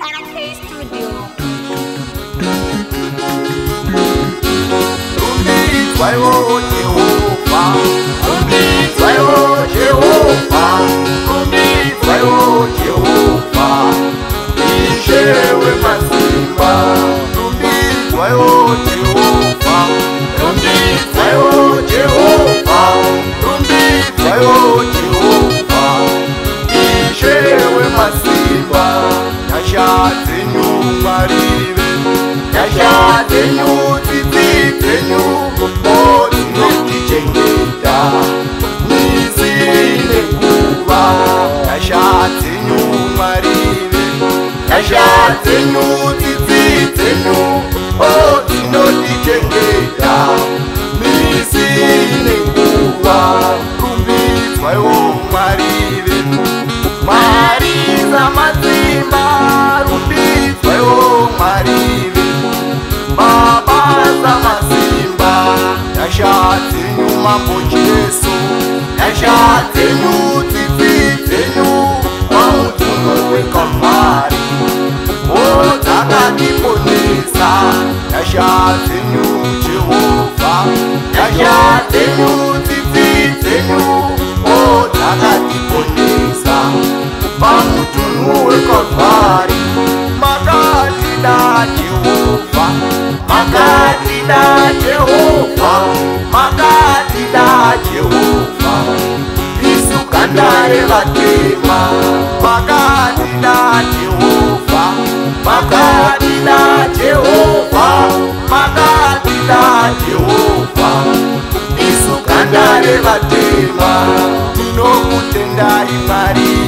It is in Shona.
RK Studio. Rumbidzwaiwo Jehovha, rumbidzwaiwo Jehovha, rumbidzwaiwo Jehovha, Ishe wemasimba. Rumbidzwaiwo Jehovha, rumbidzwaiwo Jehovha, rumbidzwaiwo Jehovha, Ishe wemasimba. Nyasha dzenyu Mwarive, nyasha dzenyu tsitsi dzenyu dzinotichengeta misi nekuva. Nyasha dzenyu Mwarive, nyasha dzenyu tsitsi dzenyu dzinotichengeta misi nekuva. Rumbidzwaiwo Mwarive, Mwari zamasimba. Rumbidzwaiwo Mwarive, Baba zamasimba. Nyasha dzenyu Mambo Jesu, nyasha dzenyu tsitsi dzenyu pamutunhu weKalvari dzakatiponesa. Nyasha dzenyu Jehovha, nyasha dzenyu tsitsi dzenyu dzakatiponesa pamutunhu weKalvari. Makatida Jehovha, makatida Jehovha, makatida Jehovha, isu ganda revatema. Makatida Jehovha, makatida Jehovha, makatida Jehovha, isu ganda revatema. Tinokutendai Mwari